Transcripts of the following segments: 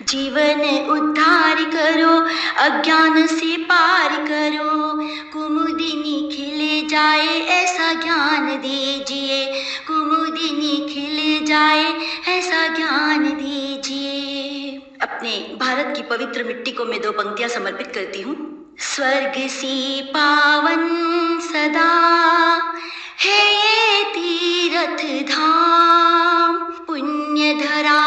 जीवन उद्धार करो, अज्ञान से पार करो, कुमुदिनी खिले जाए ऐसा ज्ञान दीजिए, कुमुदिनी खिले जाए ऐसा ज्ञान दीजिए। अपने भारत की पवित्र मिट्टी को मैं 2 पंक्तियां समर्पित करती हूँ। स्वर्ग सी पावन सदा है ये तीर्थ धाम, पुण्य धरा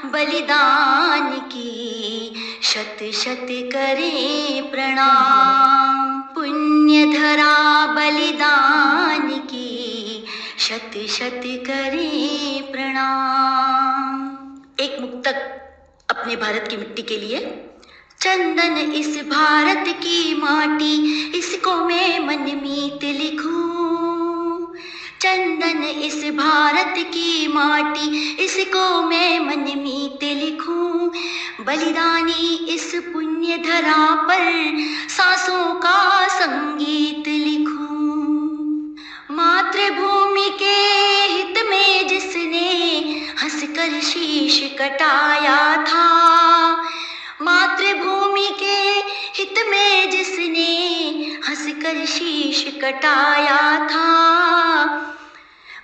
बलिदान की शत शत करें प्रणाम, पुण्य धरा बलिदान की शत शत करें प्रणाम। एक मुक्तक अपने भारत की मिट्टी के लिए। चंदन इस भारत की माटी, इसको मैं मन मीत लिखूं, चंदन इस भारत की माटी, इसको मैं मन मीत लिखूं, बलिदानी इस पुण्य धरा पर सांसों का संगीत लिखूं, मातृभूमि के हित में जिसने हंसकर शीश कटाया था, मातृभूमि के हित में जिसने हंसकर शीश कटाया था,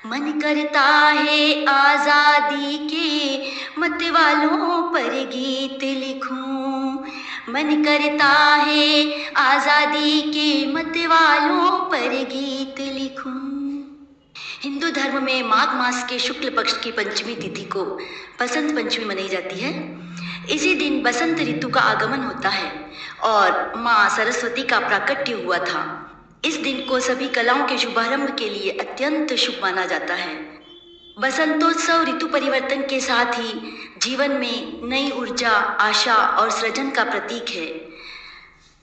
मन करता है आजादी के मत वालों पर गीत लिखूं, मन करता है आजादी के मत वालों पर गीत लिखूं। हिंदू धर्म में माघ मास के शुक्ल पक्ष की पंचमी तिथि को बसंत पंचमी मनाई जाती है। इसी दिन बसंत ऋतु का आगमन होता है और माँ सरस्वती का प्राकट्य हुआ था। इस दिन को सभी कलाओं के शुभारंभ के लिए अत्यंत शुभ माना जाता है। बसंतोत्सव ऋतु परिवर्तन के साथ ही जीवन में नई ऊर्जा, आशा और सृजन का प्रतीक है।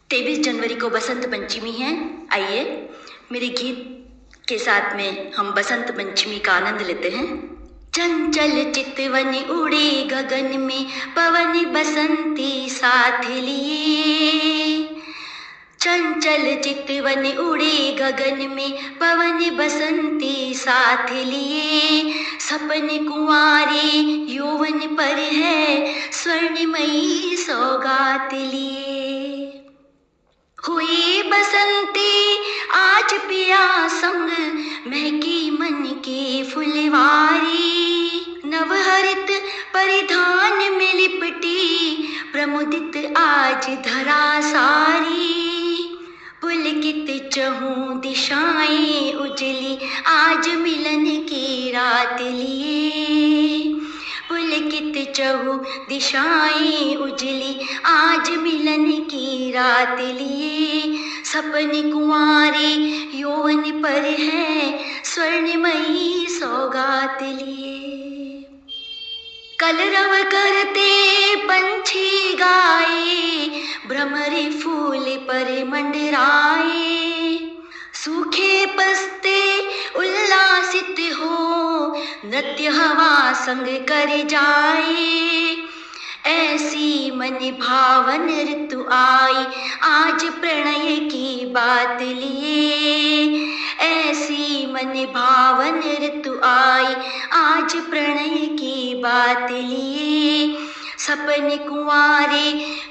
23 जनवरी को बसंत पंचमी है। आइए मेरे गीत के साथ में हम बसंत पंचमी का आनंद लेते हैं। चंचल चितवन उड़े गगन में, पवन बसंती साथ लिए, चंचल चितवन उड़े गगन में, पवन बसंती साथ लिए, सपन कुंवारे यौवन पर है, स्वर्णमयी सौगात लिए, हुई बसंती आज पिया संग, महकी मन की फुलवारी, नवहरित परिधान में लिपटी, प्रमुदित आज धरा सारी, पुलकित चहु दिशाएं उजली, आज मिलन की रात लिए, पुलकित चहु दिशाएं उजली, आज मिलन की रात लिए, सपन कुंवारे यौवन पर है, स्वर्णमयी सौगात लिए, कलरव करते पंछी गाए, भ्रमरे फूल पर मंडराए, सूखे पस्ते उल्लासित हो, नृत्य हवा संग कर जाए, ऐसी मन भावन ऋतु आई, आज प्रणय की बात लिए, ऐसी मन भावन ऋतु आई, आज प्रणय की बात लिए, सपन कुंवारे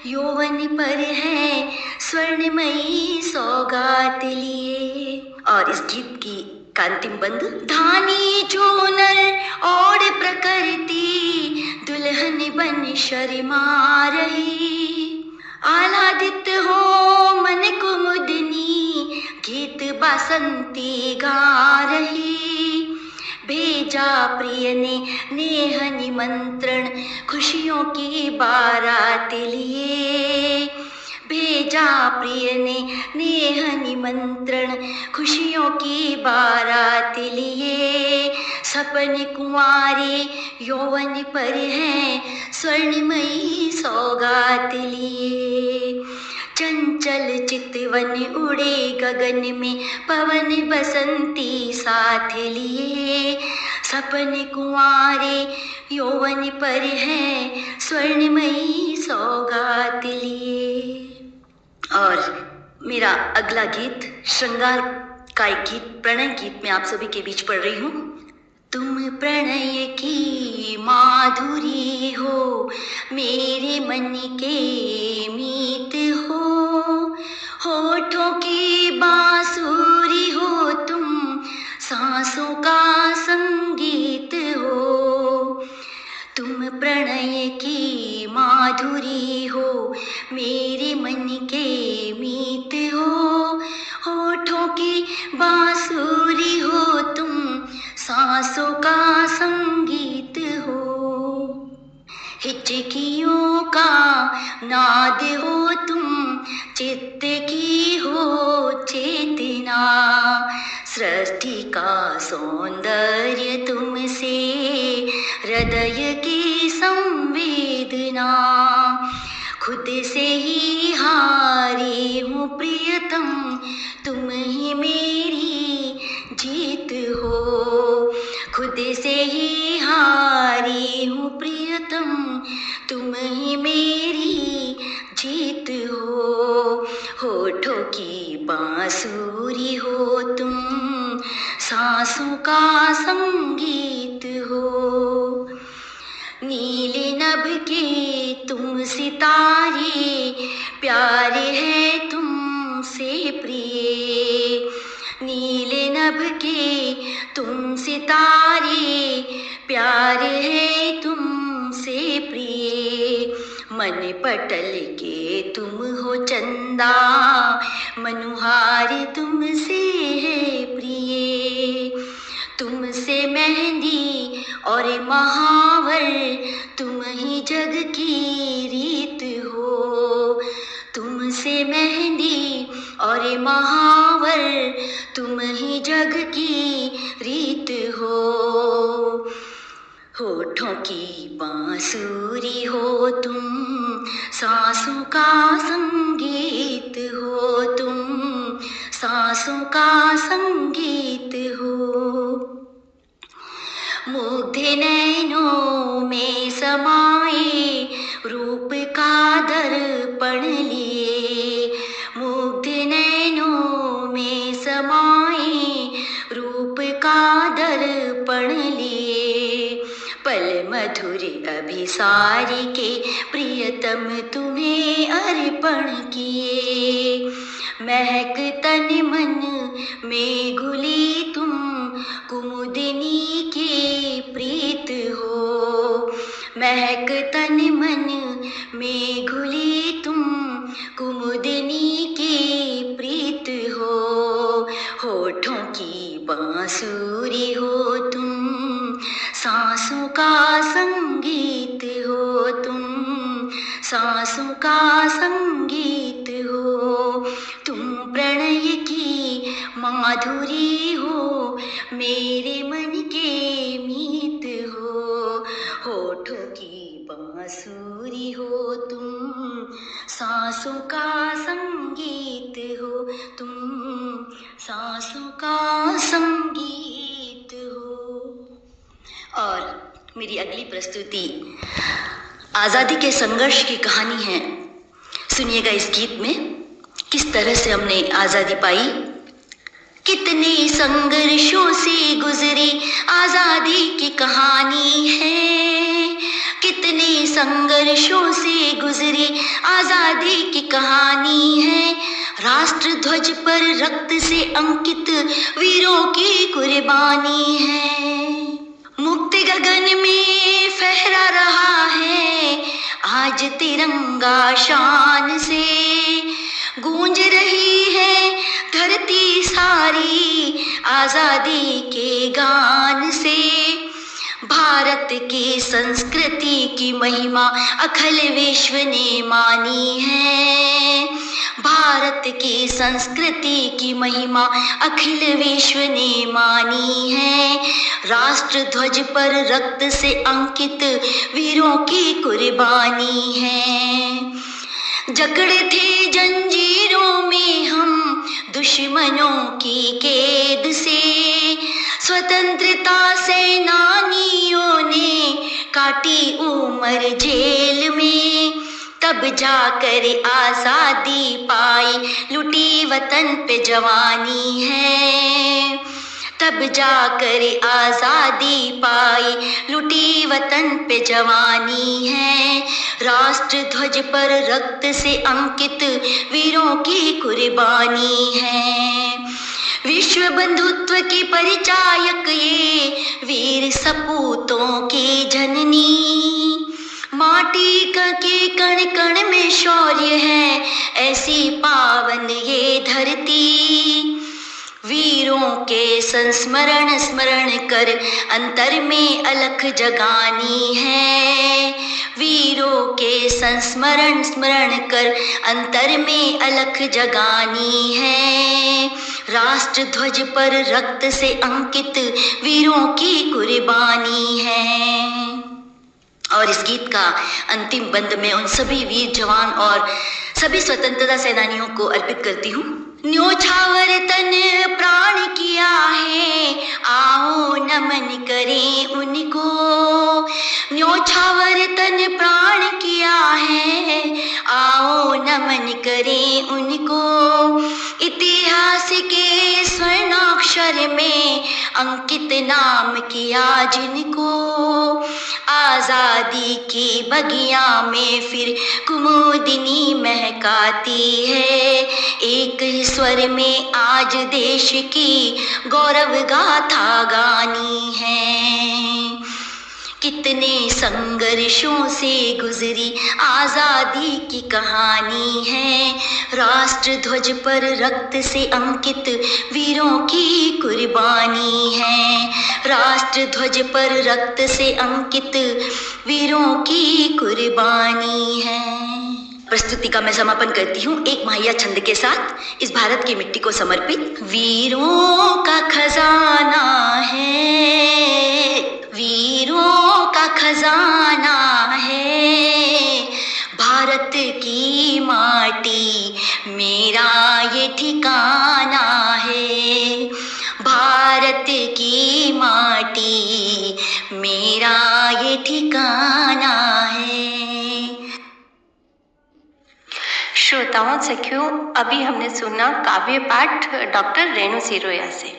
यौवन पर है, स्वर्णमयी सौगात लिए। और इस गीत की कांतिम बंद। धानी चूनर और प्रकृति, दुल्हन बन शर्मा रही, आह्लादित हो मन कुमुदनी, गीत बसंती गा रही, भेजा प्रिय ने नेह निमंत्रण, खुशियों की बारात लिए, भेजा प्रिय ने नेह निमंत्रण, खुशियों की बारात लिए, सपन कुंवारे यौवन पर है, स्वर्णमयी सौगात लिए, चंचल चितवन उड़े गगन में, पवन बसंती साथ लिए, सपन कुंवारे यौवन पर है, स्वर्णमयी सौगात लिए। और मेरा अगला गीत श्रृंगार का एक गीत, प्रणय गीत मैं आप सभी के बीच पढ़ रही हूँ। तुम प्रणय की माधुरी हो, मेरे मन के मीत हो, होठों की बांसुरी हो तुम, सांसों का संगीत हो। तुम प्रणय की माधुरी हो, मेरे मन के मीत हो, होठों की बांसुरी हो तुम, सांसों का संगीत हो। हिचकियों का नाद हो तुम, चित्त की हो चेतना, सृष्टि का सौंदर्य तुमसे, हृदय की संवेदना। खुद से ही हारी हूँ प्रियतम, तुम ही मेरी जीत हो। खुद से ही हारी हूँ प्रियतम, तुम ही मेरी जीत हो। होठों की बांसुरी हो तुम, सांसों का संगीत हो। नीले नभ के तुम सितारे, प्यारे है तुमसे प्रिय। नीले नभ के तुम सितारे, प्यारे है तुमसे प्रिय। मन पटल के तुम हो चंदा, मनुहार तुमसे है प्रिय। तुमसे मेहंदी और महावर, तुम ही जग की रीत हो। तुमसे मेहंदी और महावर, तुम ही जग की रीत हो। होठों की बांसुरी हो तुम, सांसों का संगीत हो तुम, सांसों का संगीत हो। मुग्ध नैनों में समाए, रूप का दर्पण लिए। मुग्ध नैनों में समाए, रूप का दर्पण लिए। पल मधुर अभिसारी के, प्रियतम तुम्हें अर्पण किए। महक तन मन में घुली तुम, कुमुदिनी की प्रीत हो। महक तन मन में घुली तुम, कुमुदिनी की प्रीत हो। होठों की बांसुरी हो तुम, सांसों का संगीत हो तुम, सांसों का संगीत हो। तुम प्रणय की माधुरी हो, मेरे मन के मीत हो। होठों की बांसुरी हो तुम, सांसों का संगीत हो तुम, सांसों का संगीत हो। और मेरी अगली प्रस्तुति आज़ादी के संघर्ष की कहानी है। सुनिएगा इस गीत में किस तरह से हमने आज़ादी पाई। कितने संघर्षों से गुजरी आज़ादी की कहानी है। कितने संघर्षों से गुजरी आज़ादी की कहानी है। राष्ट्र ध्वज पर रक्त से अंकित वीरों की कुर्बानी है। मुक्त गगन में फहरा रहा है आज तिरंगा शान से। गूंज रही है धरती सारी आज़ादी के गान से। भारत की संस्कृति की महिमा अखिल विश्व ने मानी है। भारत की संस्कृति की महिमा अखिल विश्व ने मानी है। राष्ट्र ध्वज पर रक्त से अंकित वीरों की कुर्बानी है। जकड़े थे जंजीरों में हम दुश्मनों की कैद से। स्वतंत्रता सेनानियों ने काटी उम्र जेल में। तब जाकर आज़ादी पाई, लुटी वतन पे जवानी है। तब जाकर आजादी पाई, लुटी वतन पे जवानी है। राष्ट्र ध्वज पर रक्त से अंकित वीरों की कुर्बानी है। विश्व बंधुत्व की परिचायक ये वीर सपूतों की जननी। माटी के कण कण में शौर्य है, ऐसी पावन ये धरती। वीरों के संस्मरण स्मरण कर अंतर में अलख जगानी है। वीरों के संस्मरण स्मरण कर अंतर में अलख जगानी है। राष्ट्र ध्वज पर रक्त से अंकित वीरों की कुर्बानी है। और इस गीत का अंतिम बंद मैं उन सभी वीर जवान और सभी स्वतंत्रता सेनानियों को अर्पित करती हूँ। न्योछावर तन प्राण किया है, आओ नमन करें उनको। न्योछावर तन प्राण किया है, आओ नमन करें उनको। इतिहास के स्वर्णाक्षर में अंकित नाम किया जिनको। आजादी की बगिया में फिर कुमुदिनी महकाती है। एक ही स्वर में आज देश की गौरव गाथा गानी है। कितने संघर्षों से गुजरी आजादी की कहानी है। राष्ट्र ध्वज पर रक्त से अंकित वीरों की कुर्बानी है। राष्ट्र ध्वज पर रक्त से अंकित वीरों की कुर्बानी है। प्रस्तुति का मैं समापन करती हूँ एक माहिया छंद के साथ, इस भारत की मिट्टी को समर्पित। वीरों का खजाना है, वीरों का खजाना है, भारत की माटी मेरा ये ठिकाना है। भारत की माटी मेरा ये ठिकाना है। श्रोताओं सखियों, अभी हमने सुना काव्य पाठ डॉक्टर रेणु सिरोया से।